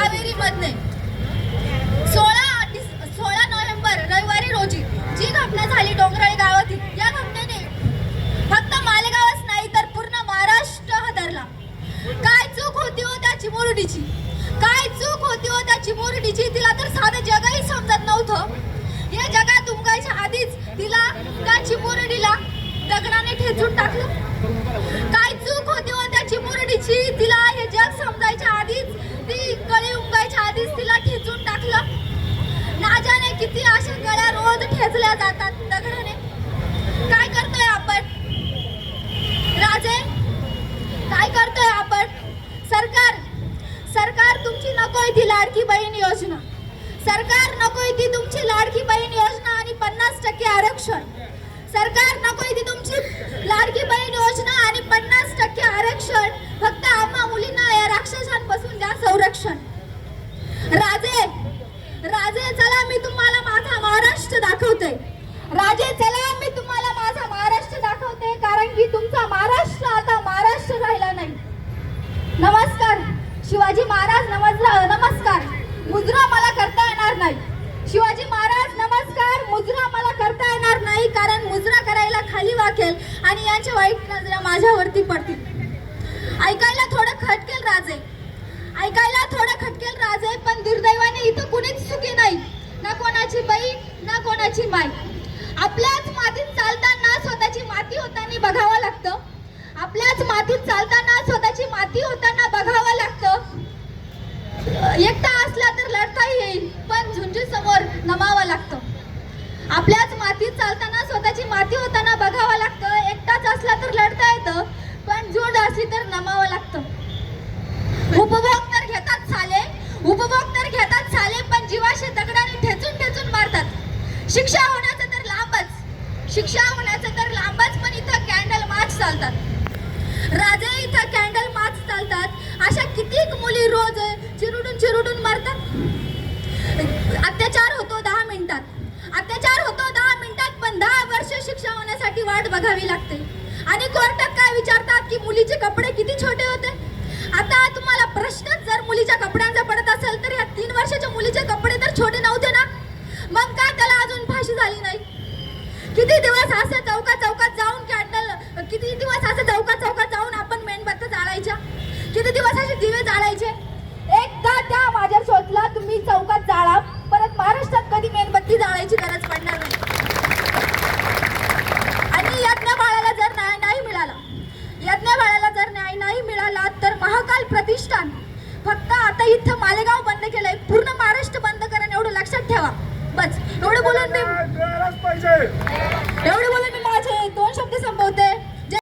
Kaveri Madhane 16 November रविवारी रोजी जी घटना झाली डोंगराळी गावातील, या घटनेने फक्त मालेगावच नाही तर पूर्ण महाराष्ट्र हादरला. काय चूक होती हो त्या चिमुरडीची, काय चूक होती हो त्या चिमुरडीची. तिला तर साधं जगही समजत नव्हतं. या जगात उमगायच्या आधीच तिला त्या चिमुरडीला दगडाने ठेचून टाकलं. काय चूक होती हो त्या चिमुरडीची. तिला हे जग समजायच्या आधीच, ती कळी उमगायच्या आधीच तिला ठेचून टाकलं. ना जाणे किती अशा गळ्या रोज ठेचल्या जातात दगडाने. काय करतोय आपण राजे, काय करतोय आपण. सरकार तुमची नकोय ती लाडकी बहीण योजना. सरकार नकोय ती तुमची लाडकी बहीण योजना आणि 50% आरक्षण. सरकार नकोय ती तुमची लाडकी बहीण योजना आणि 50% आरक्षण. फक्त आम्हा मुलींना या राक्षसांपासून द्या संरक्षण. राजे चला मी तुम्हाला माझा महाराष्ट्र दाखवते. राजे चला मी तुम्हाला माझा महाराष्ट्र दाखवते, कारण की तुमचा महाराष्ट्र आता महाराष्ट्र राहिला नाही. नमस्कार शिवाजी महाराज, नमस्कार. मुजरा मला करता येणार नाही. शिवाजी महाराज नमस्कार. मुजरा मला करता येणार नाही, कारण मुजरा करायला खाली वाकेल आणि यांच्या वाईट नजरा माझ्यावरती पडतील. ऐकायला थोडं खटकेल राजे, पण दुर्दैवाने इथं कुणीच सुखी नाही. ना कोणाची बहीण ना कोणाची माय. आपल्याच मातीत चालताना स्वतःची माती होताना बघावं लागतं. आपल्याच मातीत चालताना स्वतःची माती होताना बघावं लागतं. एकटा असला तर लढता येईल, पण झुंजू समोर नमावं लागतं. आपल्याच मातीत चालताना स्वतःची माती होताना बघावं लागतं. एकटाच असला तर लढता येतं, पण झुंड असली तर नमावं लागतं. उपभोग तर घेतात साले, पण जीवाशी दगडाने ठेचून मारतात. शिक्षा होण्याचं तर लांबच, पण इथं कॅन्डल मार्च चालतात. राजे इथं कॅन्डल मार्च चालतात. अशा कितीक मुली रोज चिरुडून मरतात. अत्याचार होतो 10 मिनिटात, पण 10 वर्ष शिक्षा होण्यासाठी वाट बघावी लागते. आणि कोर्टात काय विचारतात की मुलीचे कपडे किती छोटे होते. आता तुम्हाला प्रश्नच जर मुलीच्या कपड्यांचा पडत असेल तर या 3 वर्षाच्या मुलीचे कपडे तर छोटे नव्हते ना. मग काय त्याला अजून फाशी झाली नाही. किती दिवस असं चौकात जाऊन कॅन्डल, किती दिवस असं चौकात जाऊन आपण मेणबत्त्या जाळायच्या, किती दिवस असे दिवे जाळायचे. एकदा त्या माझ्या शोधला तुम्ही चौकात जाळा, परत महाराष्ट्रात कधी मेणबत्ती जाळायची गरज पडणार नाही. आणि यज्ञबाळाला जर न्याय नाही मिळाला तर महाकाल प्रतिष्ठान फक्त आता इथं मालेगाव बंद केलंय, पूर्ण महाराष्ट्र बंद करा एवढं लक्षात ठेवा. बस एवढं बोलून मी